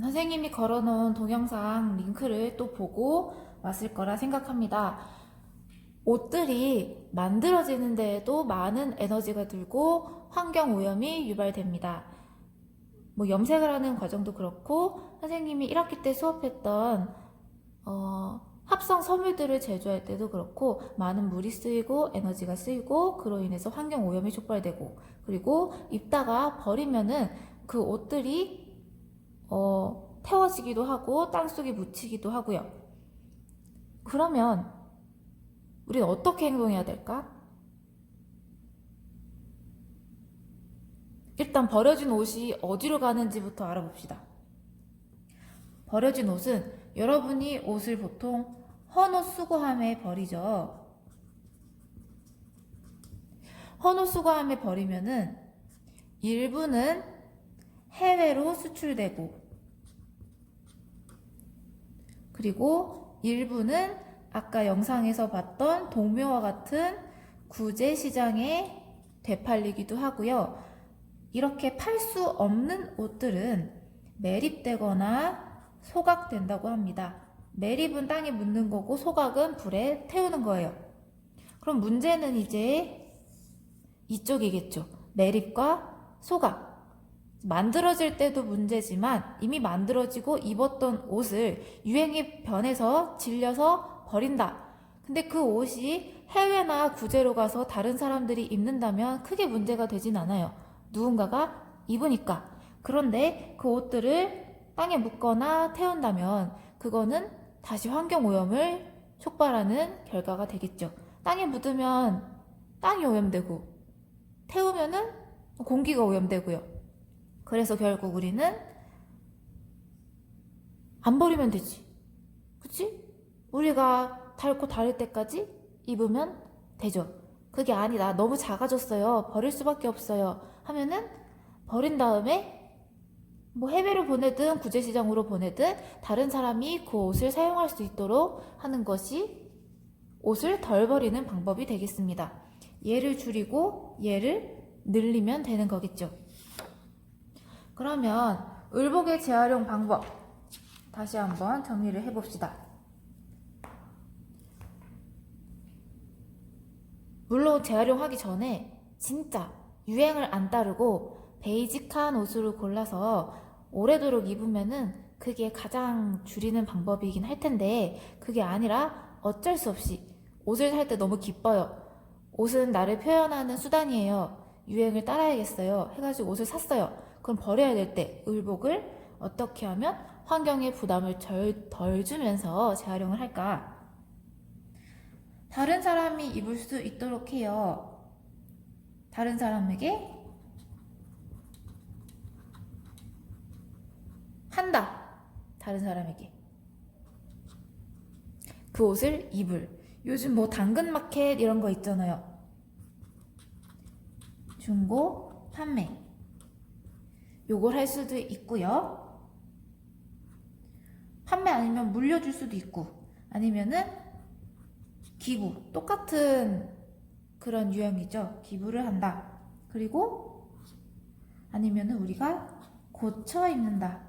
선생님이 걸어놓은 동영상 링크를 또 보고 왔을 거라 생각합니다. 옷들이 만들어지는 데에도 많은 에너지가 들고 환경 오염이 유발됩니다. 염색을 하는 과정도 그렇고 선생님이 1학기 때 수업했던 합성 섬유들을 제조할 때도 그렇고 많은 물이 쓰이고 에너지가 쓰이고 그로 인해서 환경 오염이 촉발되고, 그리고 입다가 버리면은 그 옷들이 태워지기도 하고 땅속에 묻히기도 하고요. 그러면 우리는 어떻게 행동해야 될까? 일단 버려진 옷이 어디로 가는지부터 알아봅시다. 버려진 옷은 여러분이 옷을 보통 헌옷 수거함에 버리죠. 헌옷 수거함에 버리면은 일부는 해외로 수출되고, 그리고 일부는 아까 영상에서 봤던 동묘와 같은 구제 시장에 되팔리기도 하고요. 이렇게 팔 수 없는 옷들은 매립되거나 소각된다고 합니다. 매립은 땅에 묻는 거고 소각은 불에 태우는 거예요. 그럼 문제는 이제 이쪽이겠죠. 매립과 소각. 만들어질 때도 문제지만 이미 만들어지고 입었던 옷을 유행이 변해서 질려서 버린다. 근데 그 옷이 해외나 구제로 가서 다른 사람들이 입는다면 크게 문제가 되진 않아요. 누군가가 입으니까. 그런데 그 옷들을 땅에 묻거나 태운다면 그거는 다시 환경오염을 촉발하는 결과가 되겠죠. 땅에 묻으면 땅이 오염되고, 태우면은 공기가 오염되고요. 그래서 결국 우리는 안 버리면 되지. 그치? 우리가 닳고 닳을 때까지 입으면 되죠. 그게 아니다. 너무 작아졌어요. 버릴 수밖에 없어요. 하면은 버린 다음에 해외로 보내든 구제시장으로 보내든 다른 사람이 그 옷을 사용할 수 있도록 하는 것이 옷을 덜 버리는 방법이 되겠습니다. 얘를 줄이고 얘를 늘리면 되는 거겠죠. 그러면 의복의 재활용 방법 다시 한번 정리를 해봅시다. 물론 재활용하기 전에 진짜 유행을 안 따르고 베이직한 옷으로 골라서 오래도록 입으면은 그게 가장 줄이는 방법이긴 할 텐데, 그게 아니라 어쩔 수 없이 옷을 살 때 너무 기뻐요. 옷은 나를 표현하는 수단이에요. 유행을 따라야겠어요. 해가지고 옷을 샀어요. 그럼 버려야 될 때 의복을 어떻게 하면 환경에 부담을 덜 주면서 재활용을 할까? 다른 사람이 입을 수 있도록 해요. 다른 사람에게 한다. 다른 사람에게 그 옷을 입을. 요즘 당근마켓 이런 거 있잖아요. 중고 판매. 요걸 할 수도 있고요. 판매 아니면 물려줄 수도 있고, 아니면은 기부. 똑같은 그런 유형이죠. 기부를 한다. 그리고 아니면은 우리가 고쳐 입는다.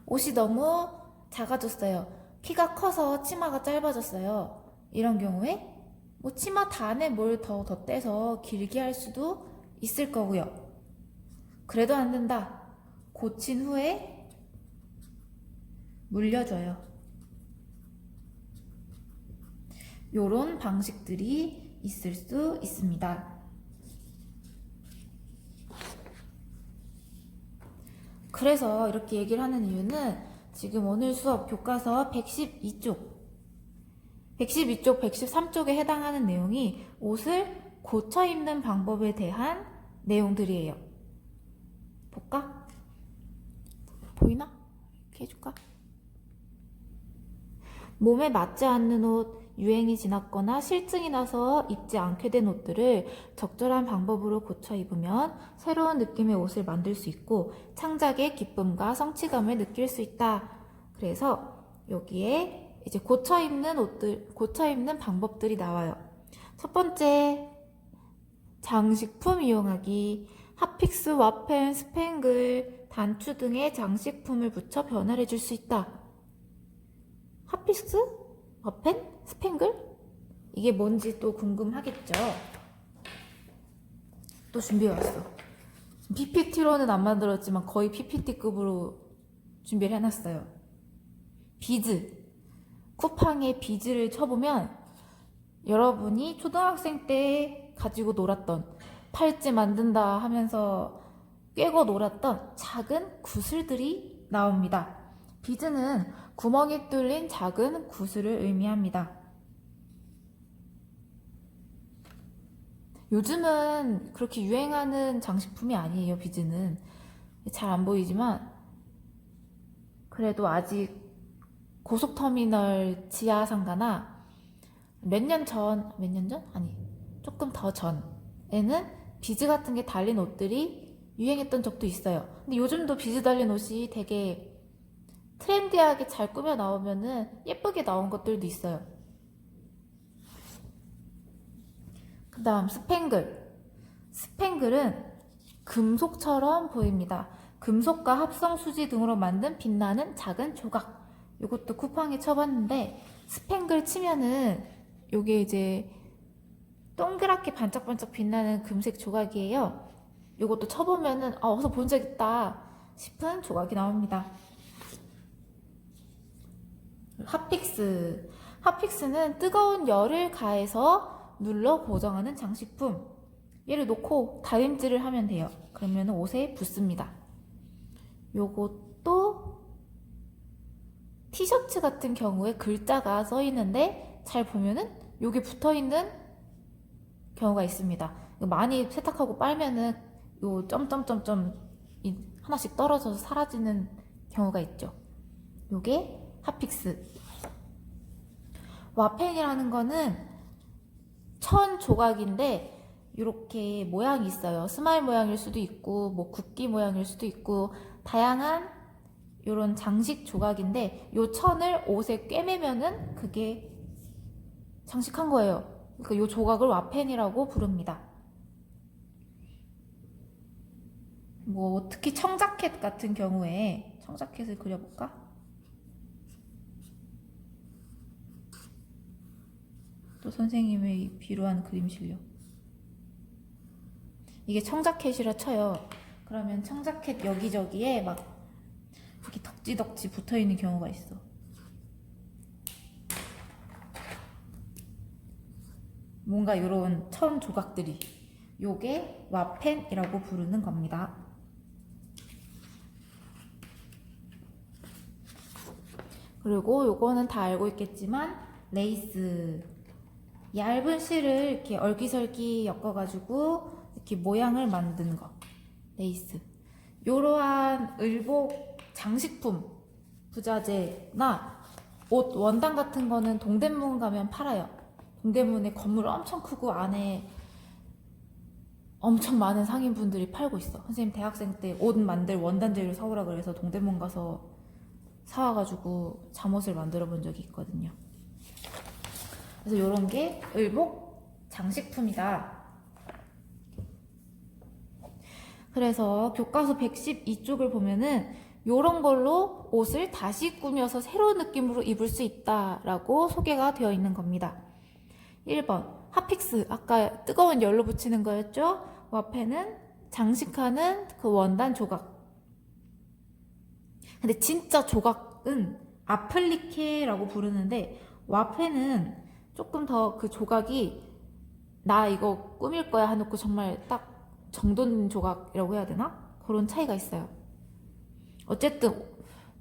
옷이 너무 작아졌어요. 키가 커서 치마가 짧아졌어요. 이런 경우에 치마 단에 뭘 더 덧대서 길게 할 수도 있을 거고요. 그래도 안 된다. 고친 후에 물려줘요. 요런 방식들이 있을 수 있습니다. 그래서 이렇게 얘기를 하는 이유는 지금 오늘 수업 교과서 112쪽, 113쪽에 해당하는 내용이 옷을 고쳐 입는 방법에 대한 내용들이에요. 볼까? 보이나? 이렇게 해줄까? 몸에 맞지 않는 옷, 유행이 지났거나 실증이 나서 입지 않게 된 옷들을 적절한 방법으로 고쳐 입으면 새로운 느낌의 옷을 만들 수 있고 창작의 기쁨과 성취감을 느낄 수 있다. 그래서 여기에 이제 고쳐 입는 방법들이 나와요. 첫 번째, 장식품 이용하기. 핫픽스, 와펜, 스팽글, 단추 등의 장식품을 붙여 변화를 줄 수 있다. 핫픽스? 와펜? 스팽글? 이게 뭔지 또 궁금하겠죠? 또 준비해왔어. PPT로는 안 만들었지만 거의 PPT급으로 준비를 해놨어요. 비즈. 쿠팡에 비즈를 쳐보면 여러분이 초등학생 때 가지고 놀았던, 팔찌 만든다 하면서 꿰고 놀았던 작은 구슬들이 나옵니다. 비즈는 구멍이 뚫린 작은 구슬을 의미합니다. 요즘은 그렇게 유행하는 장식품이 아니에요, 비즈는. 잘 안 보이지만 그래도 아직 고속터미널 지하상가나 몇 년 전? 아니, 조금 더 전에는 비즈 같은 게 달린 옷들이 유행했던 적도 있어요. 근데 요즘도 비즈 달린 옷이 되게 트렌디하게 잘 꾸며 나오면은 예쁘게 나온 것들도 있어요. 그 다음 스팽글. 스팽글은 금속처럼 보입니다. 금속과 합성 수지 등으로 만든 빛나는 작은 조각. 이것도 쿠팡에 쳐봤는데 스팽글 치면은 요게 이제 동그랗게 반짝반짝 빛나는 금색 조각이에요. 요것도 쳐보면은 어디서 본 적 있다 싶은 조각이 나옵니다. 핫픽스. 핫픽스는 뜨거운 열을 가해서 눌러 고정하는 장식품. 얘를 놓고 다림질을 하면 돼요. 그러면 옷에 붙습니다. 요것도 티셔츠 같은 경우에 글자가 써 있는데 잘 보면은 요게 붙어 있는 경우가 있습니다. 많이 세탁하고 빨면은 요 점점점점 하나씩 떨어져서 사라지는 경우가 있죠. 요게 핫픽스. 와펜이라는 거는 천 조각인데 이렇게 모양이 있어요. 스마일 모양일 수도 있고 뭐 국기 모양일 수도 있고 다양한 이런 장식 조각인데 요 천을 옷에 꿰매면은 그게 장식한 거예요. 그러니까 요 조각을 와펜이라고 부릅니다. 뭐 특히 청자켓 같은 경우에 청자켓을 그려볼까? 또 선생님의 비루한 그림 실력. 이게 청자켓이라 쳐요. 그러면 청자켓 여기저기에 막 이렇게 덕지덕지 붙어있는 경우가 있어. 뭔가 이런 천 조각들이, 요게 와펜이라고 부르는 겁니다. 그리고 요거는 다 알고 있겠지만 레이스. 얇은 실을 이렇게 얼기설기 엮어가지고 이렇게 모양을 만든 거. 레이스. 이러한 의복, 장식품, 부자재나 옷, 원단 같은 거는 동대문 가면 팔아요. 동대문에 건물 엄청 크고 안에 엄청 많은 상인분들이 팔고 있어. 선생님 대학생 때 옷 만들 원단 재료 사오라 그래서 동대문 가서 사와가지고 잠옷을 만들어 본 적이 있거든요. 그래서 이런 게 의복 장식품이다. 그래서 교과서 112쪽을 보면은 이런 걸로 옷을 다시 꾸며서 새로운 느낌으로 입을 수 있다라고 소개가 되어 있는 겁니다. 1번 핫픽스. 아까 뜨거운 열로 붙이는 거였죠. 와펜은 장식하는 그 원단 조각. 근데 진짜 조각은 아플리케라고 부르는데 와펜은 조금 더 그 조각이 나 이거 꾸밀 거야 해놓고 정말 딱 정돈 조각이라고 해야 되나? 그런 차이가 있어요. 어쨌든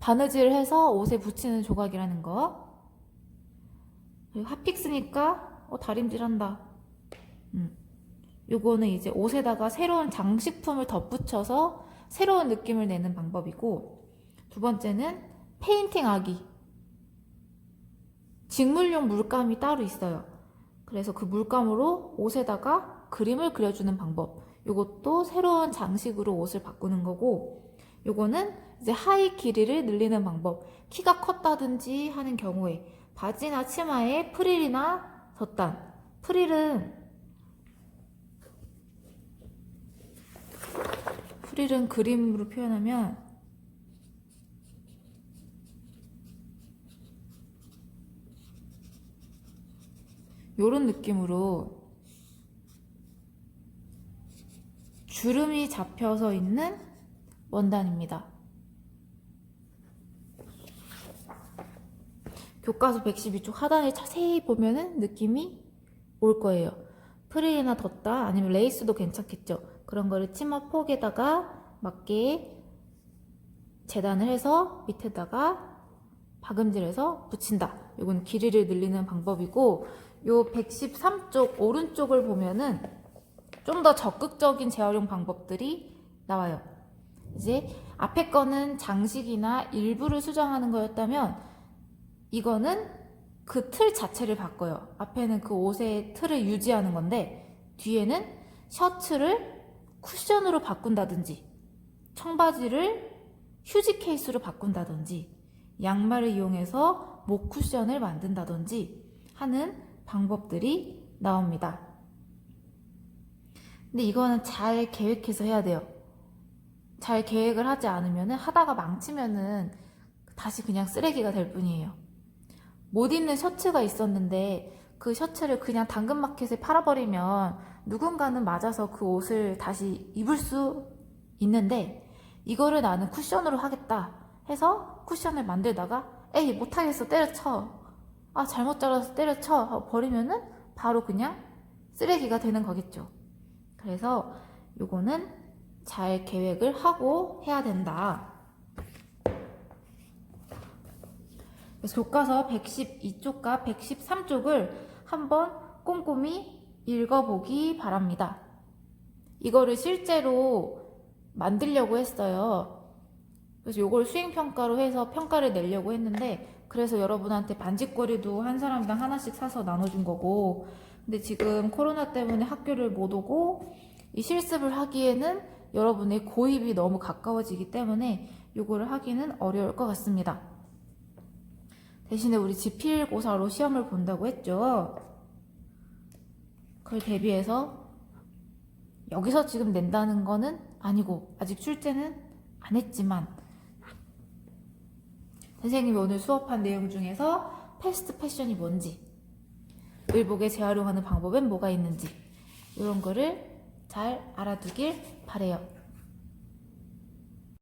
바느질을 해서 옷에 붙이는 조각이라는 거. 그리고 핫픽스니까 다림질한다. 요거는 이제 옷에다가 새로운 장식품을 덧붙여서 새로운 느낌을 내는 방법이고, 두 번째는 페인팅 하기. 직물용 물감이 따로 있어요. 그래서 그 물감으로 옷에다가 그림을 그려주는 방법. 요것도 새로운 장식으로 옷을 바꾸는 거고, 요거는 이제 하의 길이를 늘리는 방법. 키가 컸다든지 하는 경우에 바지나 치마에 프릴이나 덧단. 프릴은 그림으로 표현하면 요런 느낌으로 주름이 잡혀서 있는 원단입니다. 교과서 112쪽 하단에 자세히 보면은 느낌이 올 거예요. 프릴이나 덧다 아니면 레이스도 괜찮겠죠. 그런 거를 치마 폭에다가 맞게 재단을 해서 밑에다가 박음질해서 붙인다. 이건 길이를 늘리는 방법이고, 요 113쪽 오른쪽을 보면은 좀 더 적극적인 재활용 방법들이 나와요. 이제 앞에 거는 장식이나 일부를 수정하는 거였다면 이거는 그 틀 자체를 바꿔요. 앞에는 그 옷의 틀을 유지하는 건데 뒤에는 셔츠를 쿠션으로 바꾼다든지 청바지를 휴지 케이스로 바꾼다든지 양말을 이용해서 목 쿠션을 만든다든지 하는 방법들이 나옵니다. 근데 이거는 잘 계획해서 해야 돼요. 잘 계획을 하지 않으면 하다가 망치면은 다시 그냥 쓰레기가 될 뿐이에요. 못 입는 셔츠가 있었는데 그 셔츠를 그냥 당근마켓에 팔아버리면 누군가는 맞아서 그 옷을 다시 입을 수 있는데, 이거를 나는 쿠션으로 하겠다 해서 쿠션을 만들다가 에이 못하겠어 때려쳐, 아 잘못 잘라서 때려쳐 하고 버리면은 바로 그냥 쓰레기가 되는 거겠죠. 그래서 요거는 잘 계획을 하고 해야 된다. 그래서 교과서 112쪽과 113쪽을 한번 꼼꼼히 읽어보기 바랍니다. 이거를 실제로 만들려고 했어요. 그래서 이걸 수행평가로 해서 평가를 내려고 했는데, 그래서 여러분한테 반지거리도 한 사람당 하나씩 사서 나눠준 거고, 근데 지금 코로나 때문에 학교를 못 오고 이 실습을 하기에는 여러분의 고입이 너무 가까워지기 때문에 이거를 하기는 어려울 것 같습니다. 대신에 우리 지필고사로 시험을 본다고 했죠. 그걸 대비해서 여기서 지금 낸다는 거는 아니고 아직 출제는 안 했지만 선생님이 오늘 수업한 내용 중에서 패스트 패션이 뭔지, 의복에 재활용하는 방법엔 뭐가 있는지 이런 거를 잘 알아두길 바래요.